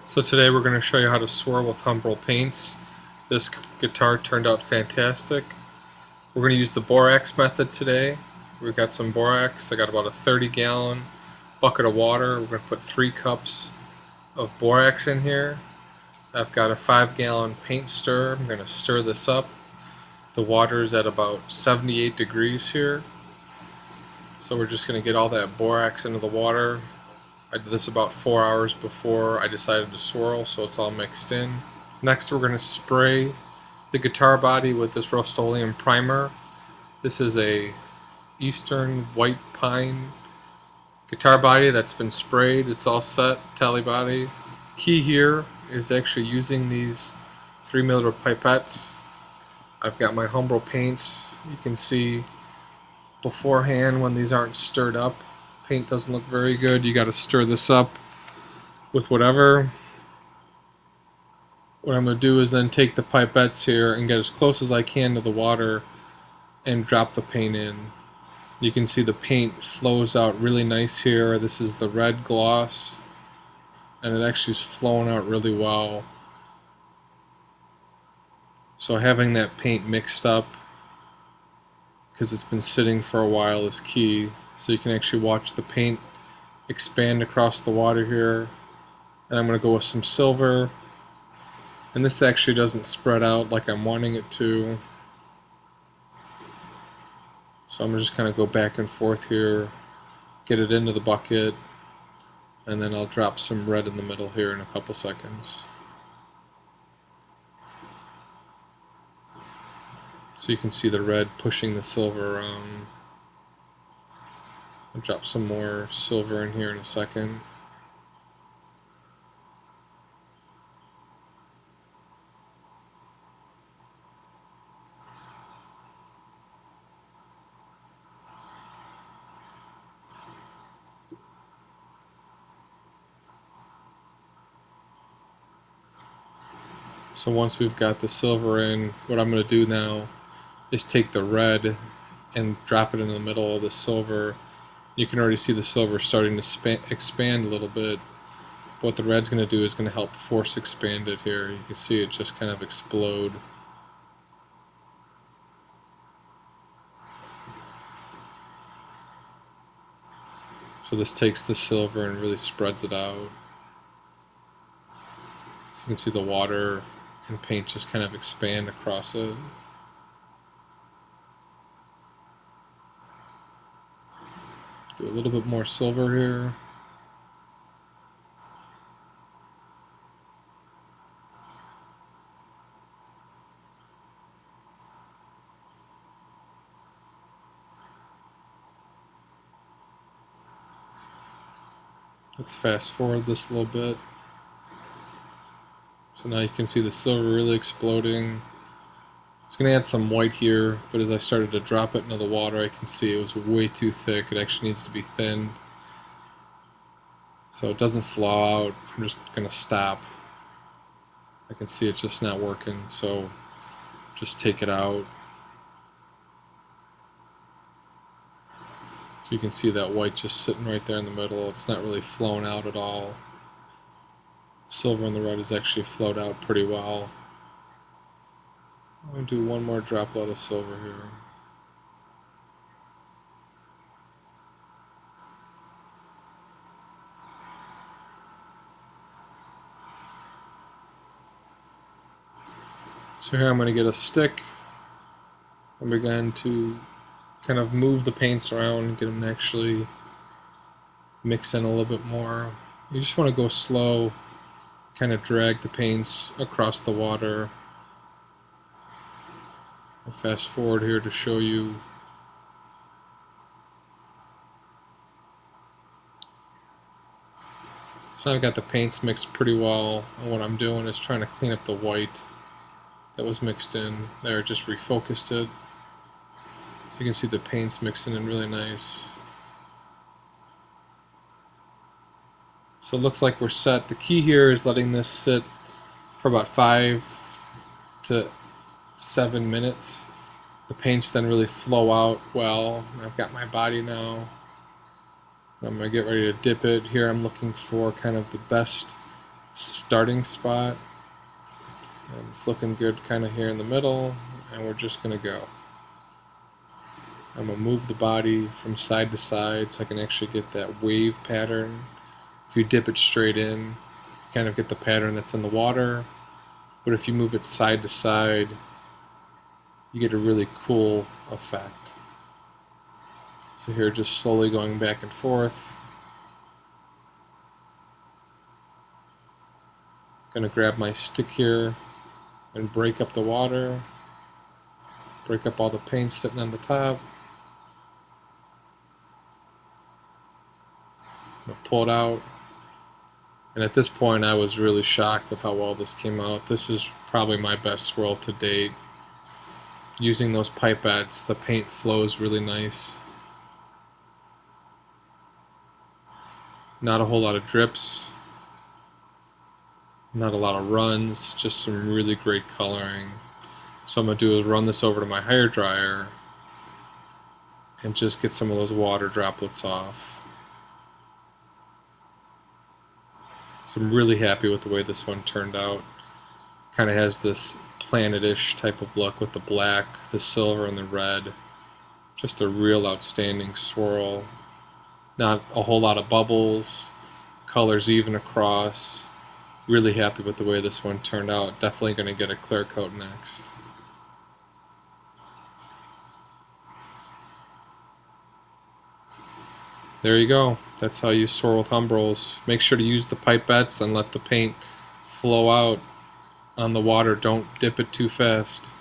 So today we're going to show you how to swirl with Humbrol paints. This guitar turned out fantastic. We're going to use the borax method today. We've got some borax. I got about a 30-gallon bucket of water. We're going to put 3 cups of borax in here. I've got a 5-gallon paint stirrer. I'm going to stir this up. The water is at about 78 degrees here. So we're just going to get all that borax into the water. I did this about 4 hours before I decided to swirl, so it's all mixed in. Next we're going to spray the guitar body with this Rust-Oleum primer. This is a Eastern white pine guitar body that's been sprayed. It's all set, tally body. Key here is actually using these 3mm pipettes. I've got my Humbrol paints. You can see beforehand when these aren't stirred up, paint doesn't look very good. You got to stir this up with whatever. What I'm going to do is then take the pipettes here and get as close as I can to the water and drop the paint in. You can see the paint flows out really nice here. This is the red gloss, and it actually is flowing out really well. So having that paint mixed up, because it's been sitting for a while, is key. So you can actually watch the paint expand across the water here. And I'm going to go with some silver. And this actually doesn't spread out like I'm wanting it to. So I'm just going to go back and forth here, get it into the bucket, and then I'll drop some red in the middle here in a couple seconds. So you can see the red pushing the silver around. I'll drop some more silver in here in a second. So once we've got the silver in, what I'm going to do now is take the red and drop it in the middle of the silver. You can already see the silver starting to expand a little bit. But what the red's going to do is going to help force expand it here. You can see it just kind of explode. So this takes the silver and really spreads it out. So you can see the water and paint just kind of expand across it. Do a little bit more silver here. Let's fast forward this a little bit. So now you can see the silver really exploding. It's going to add some white here, but as I started to drop it into the water, I can see it was way too thick. It actually needs to be thinned. So it doesn't flow out. I'm just going to stop. I can see it's just not working, so just take it out. So you can see that white just sitting right there in the middle. It's not really flowing out at all. The silver and the red has actually flowed out pretty well. I'm going to do one more droplet of silver here. So here I'm going to get a stick and begin to kind of move the paints around and get them to actually mix in a little bit more. You just want to go slow, kind of drag the paints across the water. I'll fast forward here to show you. So I've got the paints mixed pretty well, and what I'm doing is trying to clean up the white that was mixed in there, just refocused it. So you can see the paints mixing in really nice. So it looks like we're set. The key here is letting this sit for about 5 to 7 minutes. The paints then really flow out well. I've got my body now. I'm going to get ready to dip it. Here I'm looking for kind of the best starting spot. And it's looking good kind of here in the middle, and we're just going to go. I'm going to move the body from side to side so I can actually get that wave pattern. If you dip it straight in, you kind of get the pattern that's in the water, but if you move it side to side, you get a really cool effect. So here, just slowly going back and forth. Going to grab my stick here and break up the water, break up all the paint sitting on the top. I'm going to pull it out. And at this point I was really shocked at how well this came out. This is probably my best swirl to date. Using those pipettes, the paint flows really nice. Not a whole lot of drips, not a lot of runs, just some really great coloring. So what I'm going to do is run this over to my hair dryer and just get some of those water droplets off. So I'm really happy with the way this one turned out. Kind of has this planet-ish type of look with the black, the silver, and the red. Just a real outstanding swirl. Not a whole lot of bubbles, colors even across. Really happy with the way this one turned out. Definitely going to get a clear coat next. There you go. That's how you swirl with Humbrol's. Make sure to use the pipettes and let the paint flow out on the water. Don't dip it too fast.